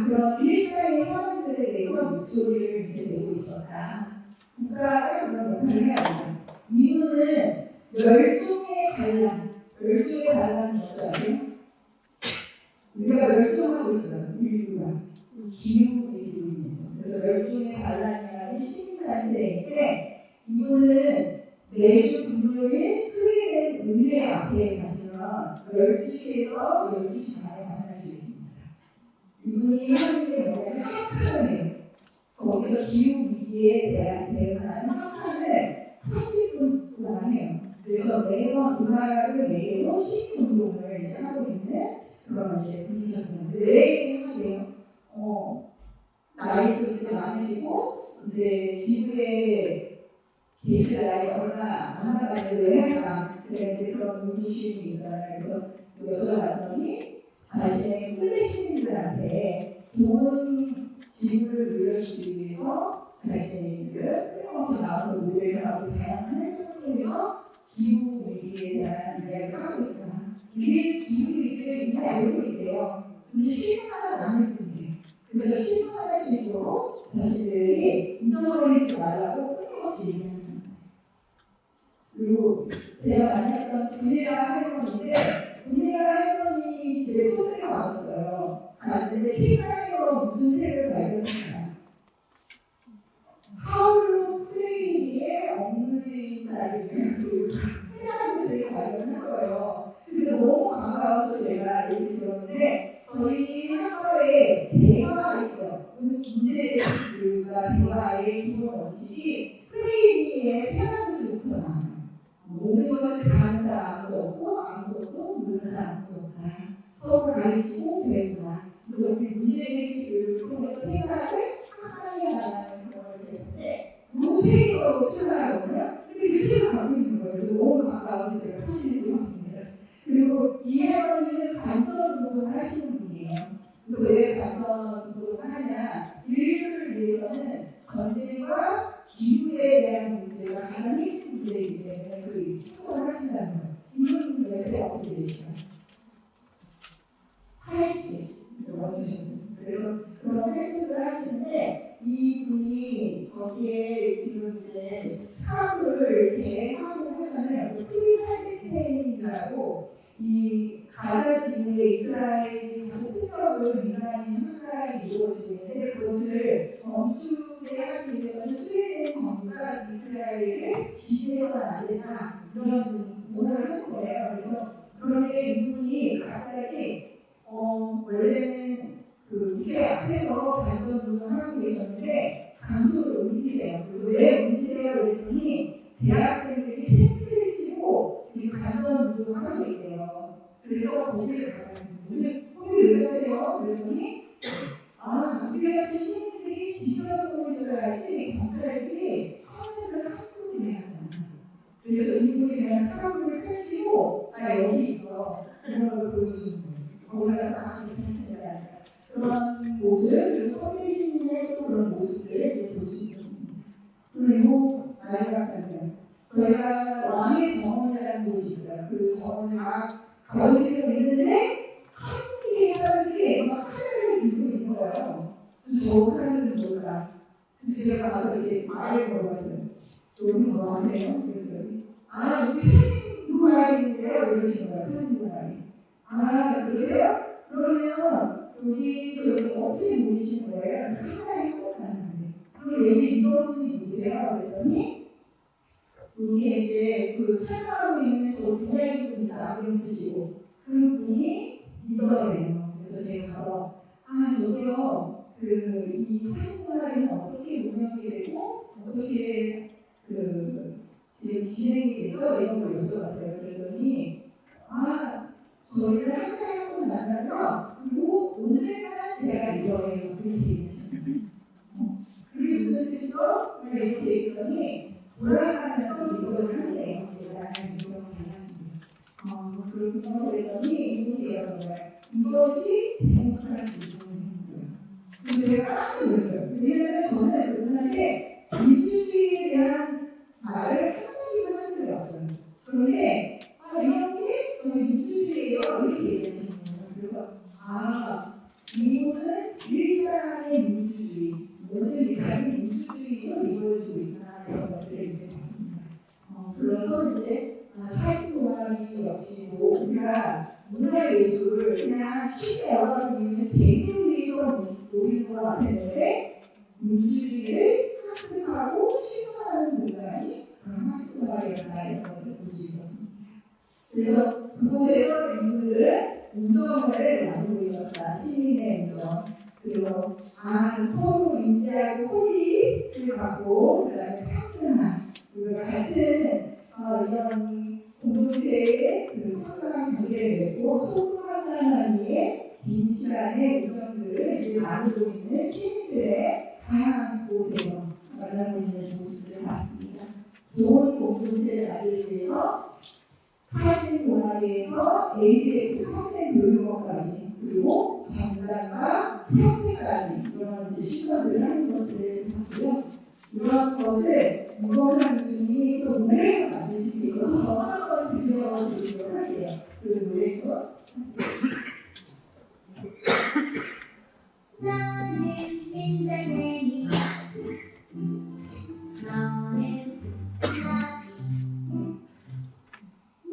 그런 일상의 현안들에 대해서 목소리를 이제 내고 있었다. 국가가 그런 역할을 해야 된다. 이분은 멸종의 반란은 뭔지 아세요? 우리가 멸종하고 있어요. 인류가. 기후위기로 인해서. 그래서 멸종의 반란이라는 시민단체인데 이분은 매주 금요일 스웨덴 의회 앞에 가시면 12시에서 12시 반에 만날 수 있습니다. 이분이 하는 게 뭐냐면 합창을 해요. 거기서 기후위기에 대한 대응하는 합창을 30분 동안 해요. 그래서 매번 음악을 매로 시민운동을 이제 하고 있는 그런 이제 분이셨습니다. 왜 하세요? 나이도 이제 많으시고 이제 지구에 계실 나이 얼마 안 남았는데 왜 할까? 이제 그런 의문심이 있잖아요. 그래서 여쭤봤더니 자신의 플레 시민들한테 좋은 지구를 누려주기 위해서 자신을 끊임없이 나와서 노래를 하고 다양한 활동을 해서 기후 위기에 대한 이야기를 하고 있다. 우리는 기후 위기를 이미 알고 있대요. 근데 실천하지 않을 뿐이에요. 그래서 실천할 수 있도록 자신들이 잊어버리지 말라고 끊임없이 얘기하는 거예요. 그리고 제가 만났던 분이라 할머니인데 분이라 할머니 집에 초대가 왔었어요. 갔는데 책상에서 무슨 책을 발견했나? 파울로 프레이리의 억눌린 자리를 하는 거예요. 그래서 너무 반가워서 제가 얘기 들었는데 저희 학과에 대화가 있어요. 문제제기가 대화의 기본 원칙이 프레이미의 편안함부터 나와요. 모든 것을 가는 사람도 없고 아무것도 모르는 사람도 없다. 서로 가르치고 배운다. 그래서 우리 문제제기를 통해서 생각을 하나에 나가는 경험을 했는데 너무 세계적으로 출발하거든요. 근데 그 책을 갖고 있는 거예요. 그래서 너무 반가워서 제가 사진을 찍었습니다. 그리고 이 할머니는 관전 운동을 하시는 분이에요. 그래서 왜 관전 운동을 하느냐? 인류를 위해서는 전쟁과 기후에 대한 문제가 가장 핵심 문제이기 때문에 그 행동을 하신다는 거예요. 이분 분에서 어떻게 되시나요? 80 얻으셨습니다. 그래서 그런 활동을 하시는데 이분이 거기에 지금 이제 사업을 이렇게 하고 하잖아요. 프리 팔레스타인이라고 이 가자 지구에 이스라엘이 자꾸 폭력을 민간인 학살이 이루어지고 있는데 그것을 멈추게 하기 위해서는 스웨덴 정부가 이스라엘을 지지해서는 안 된다 이런 공언을 하는 거예요. 그래서 그런데 이분이 갑자기 원래는 그 부대 앞에서 반전 운동을 하고 계셨는데 강조를 옮기세요. 그래서 왜 옮기세요? 그랬더니 대학생들이 팬티를 치고 지금 반전 운동을 하고 있대요. 그래서 거기를 가봤는데 거기 왜 가세요? 그랬더니 우리 같은 시민들이 지켜보고 있어야지 경찰들이 커널을 함부로 해야 한다. 그래서 이분이 그냥 사과문을 펼치고 여기 있어. 그런 걸 보여주는 거예요. 거기 가서 이렇게 하신다. 그런 모습, 그래서 선배신의 또 그런 모습들을 이제 볼 수 있었습니다. 그리고 마지막 장면. 저희가 왕의 정원이라는 곳이 있어요. 그 정원을 막 거주시고 있는데 한국의 사람들이 막 카메라를 들고 있는 거예요. 그래서 저 사람들은 몰라. 그래서 제가 가서 이렇게 말을 걸어봤어요. 여기 뭐 하세요? 그랬더니 여기 사진 동아리인데요. 이러시는 거예요. 사진 동아리. 그러세요? 그러면 여기 저기 어떻게 모이시는 거예요? 하나에 한번하는데 그럼 여기 이런 분이 누구세요? 그랬더니 여기에 이제 그 설명하고 있는 저 동양인 분이 안경 쓰시고 그 분이 리더예요. 그래서 제가 가서 저기요 이 사진 동아리는 어떻게 운영이 되고 어떻게 지금 진행이 되죠? 이런 걸 여쭤봤어요. 그랬더니 저희를 한 달에 한 번 만나면 그리고 오늘만 제가 리더예요. 그렇게 얘기하셨어요. 그게 무슨 뜻이죠? 이렇게 얘기했더니 돌아가면서 리더를 한대요. 나는 리더가 달랐습니다. 그렇구나. 그랬더니 이분이 얘기하는 거예요. 이것이 데모크라시즘인 거예요. 근데 제가 깜짝 놀랐어요. 왜냐하면 저는 그분한테 민주주의에 대한 말을 한마디도 한 적이 없어요. 그런데 이런 게 저희 민주주의예요. 이렇게 얘기하시는 거예요. 그래서 이곳은 일상의 민주주의, 모든 일상의 민주주의로 이루어지고 있구나 이런 것들을 이제 봤습니다. 그래서 이제 사진 동아리 역시 우리가 문화예술을 그냥 쉽게 여러분 있는 재미를 위해서 노리는 것 같았는데 민주주의를 학습하고 실천하는 문화이 그런 학습 동아리였다 이런 것들을 볼 수 있었습니다. 그래서 그곳에서 인물을 우정을 나누고 있었다. 시민의 우정. 그리고 서로 인지하고 호의를 갖고 그다음에 평등한 우리가 같은 이런 공동체의 평등한 관계를 맺고 소중한 하나님의 긴 시간의 우정들을 이제 나누고 있는 시민들의 다양한 곳에서 만나고 있는 모습들을 봤습니다. 좋은 공동체를 만들기 위해서 사진 동아리에서 ADF 평생 교육원까지 그리고 정당과 평등까지 이런 시설들을 하는 것들을 봤고요. 이런 것을 이범상 교수님이 또 노래를 만드시기 위해서 한번 들려드리도록 할게요. 그 노래죠. 나는 민들레이 너는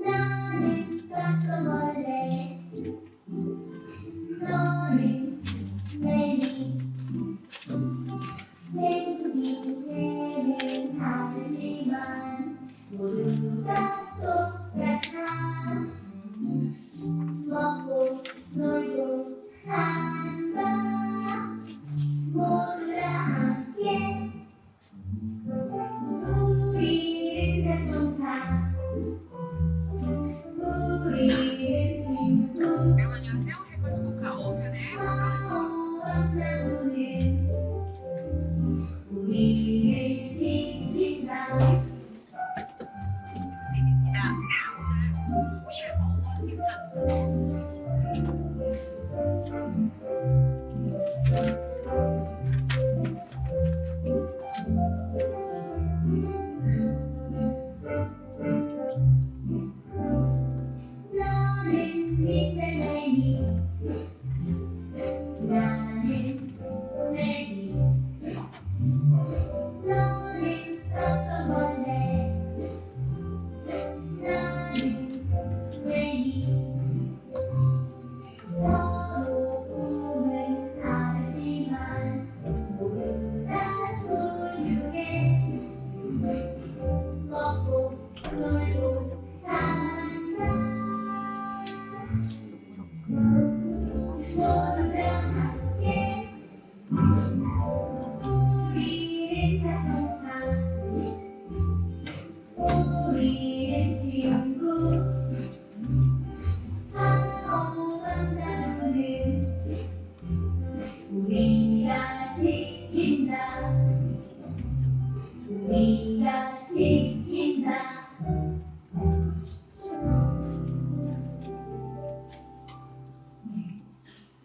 나는 깜깜벌레 너는 매미 생김새는 다르지만 모두가 똑같아 하고 만나는 우리가 지킨다 우리가 지킨다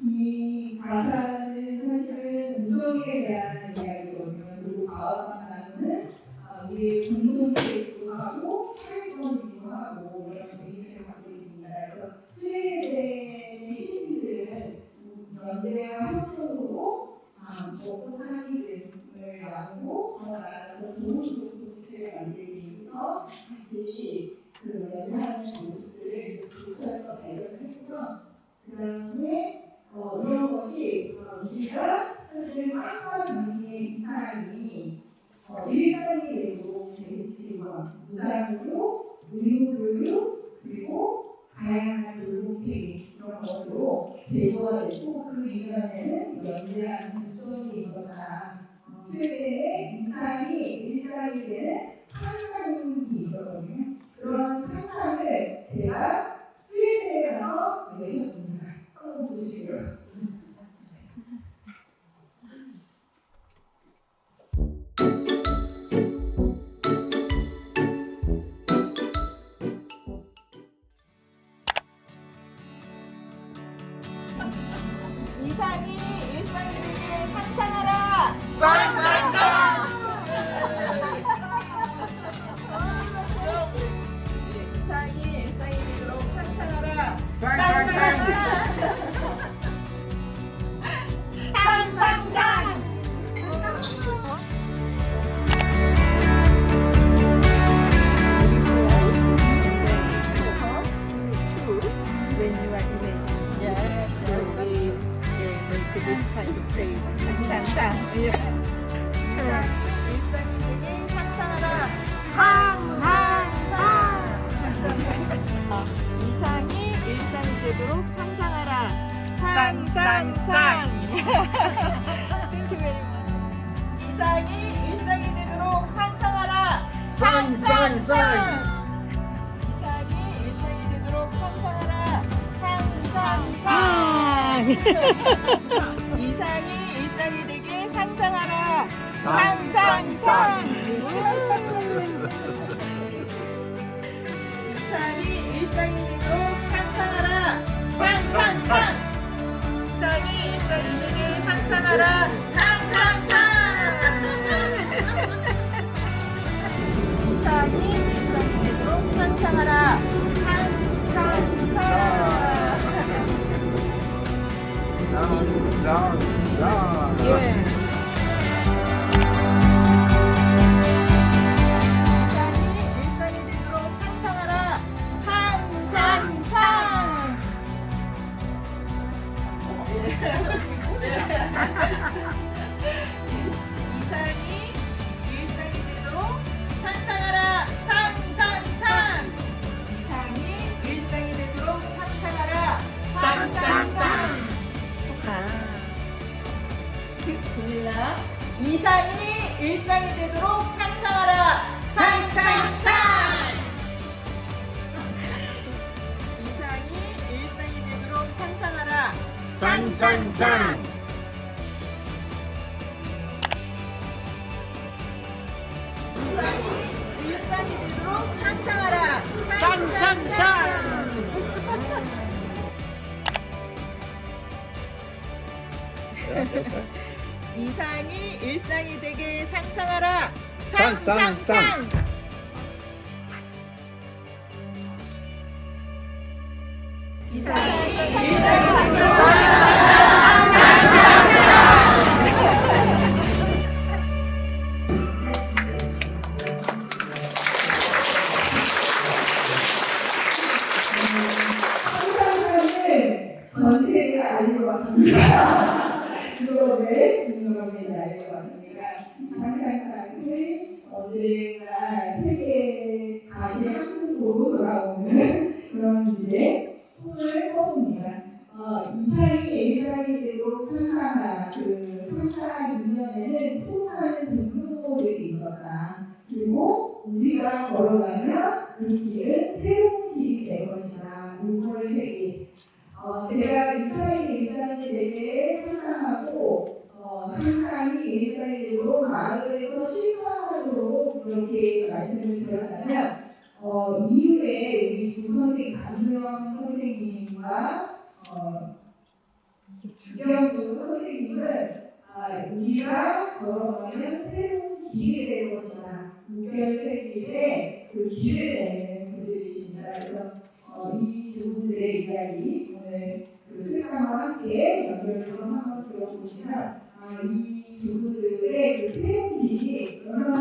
이 가사는 사실은 우정에 대한 이야기거든요. 그리고 마음만 나누는 우리의 공동체이기도 하고 사회권이기도 하고 이런 의미를 갖고 있습니다. 그래서 스웨덴의 시민들은 연대와 협동으로 먹고 사는 등을 나누고 나아가서 좋은 공동체를 만들기 위해서 같이 그 연대하는 모습들을 교차에서 발견을 했고요. 그 다음에 이런 것이 우리가 사실 빵과 정리의 이상이 일상이 되고 재미있고 무상으로 의무교육 그리고 다양한 돌봄체계 이런 것으로 제도가 되고 그 이전에는 연대하는 점이 있었다. 스웨덴의 이상이 일상이 되는 상상이 있었거든요. 그런 상상을 제가 스웨덴에 가서 외쳤습니다. 한번 보시고요. 이상이 일상이 되길 상상하라. 이상이 일상이 되도록 상상하라. 상상상. When you are imagining, Yes, so we make this kind of phrase. 상상상. 일상이 되길 상상하라. 이상이 일상이 되도록 상상하라. 상상상. Thank you very much. 이상이 일상이 되도록 상상하라. 상상상. 이상이 일상이 되도록 상상하라. 상상상. 이상이 일상이 되게 상상하라. 상상상. 이상이 일상이 되도록 상상하라. 상상상. 이상이 일상이 되게 상상하라. 상상상. 이상이 일상이 되도록 상상하라. 상상상. 예. 이상이 일상이 되도록 상상하라. 상상상. 이상이 일상이 되도록 상상하라. 상상상. 이상이 일상이 되도록 상상하라. 상상상. 비밀라. 이상이 일상이 되도록 상상하라. 상상상. 이상이 일상이 되도록 상상하라. 상상상. 이상이 일상이 되도록 상상하라. 상상상. 이상이 일상이 되게 상상하라. 상상상. 이상이 일상이 되도록 상상을 전 세계에 알릴 것 같습니다. 유럽에 알릴 것 같습니다. 상상상을 언제나 세계 다시 한국으로 돌아오는 그런 이제 꿈을 꿔봅니다. 이상이 일상이 되도록 상상하라. 그 상상 이면에는 또 많은 등록들이 있었다. 그리고 우리가 걸어가면 그 길은 새로운 길이 것이다. 6월 세기. 제가 일상이 되게 상상하고 상상이 일상이 되도록 마을에서 실천하도록 그렇게 말씀을 드렸다면 이후에 우리 두 선생님 강명 선생님과 주경주 선생님은 우리가 걸어가면 새로운 길이 될 것이다. 6개월 세기에 그 길을 내는 분들이십니다. 그래서 이 두 분들의 이야기 오늘 그 특강과 함께 연결해서 한번 들어보시면 이 두 분들의 그 새로운 길이 얼마나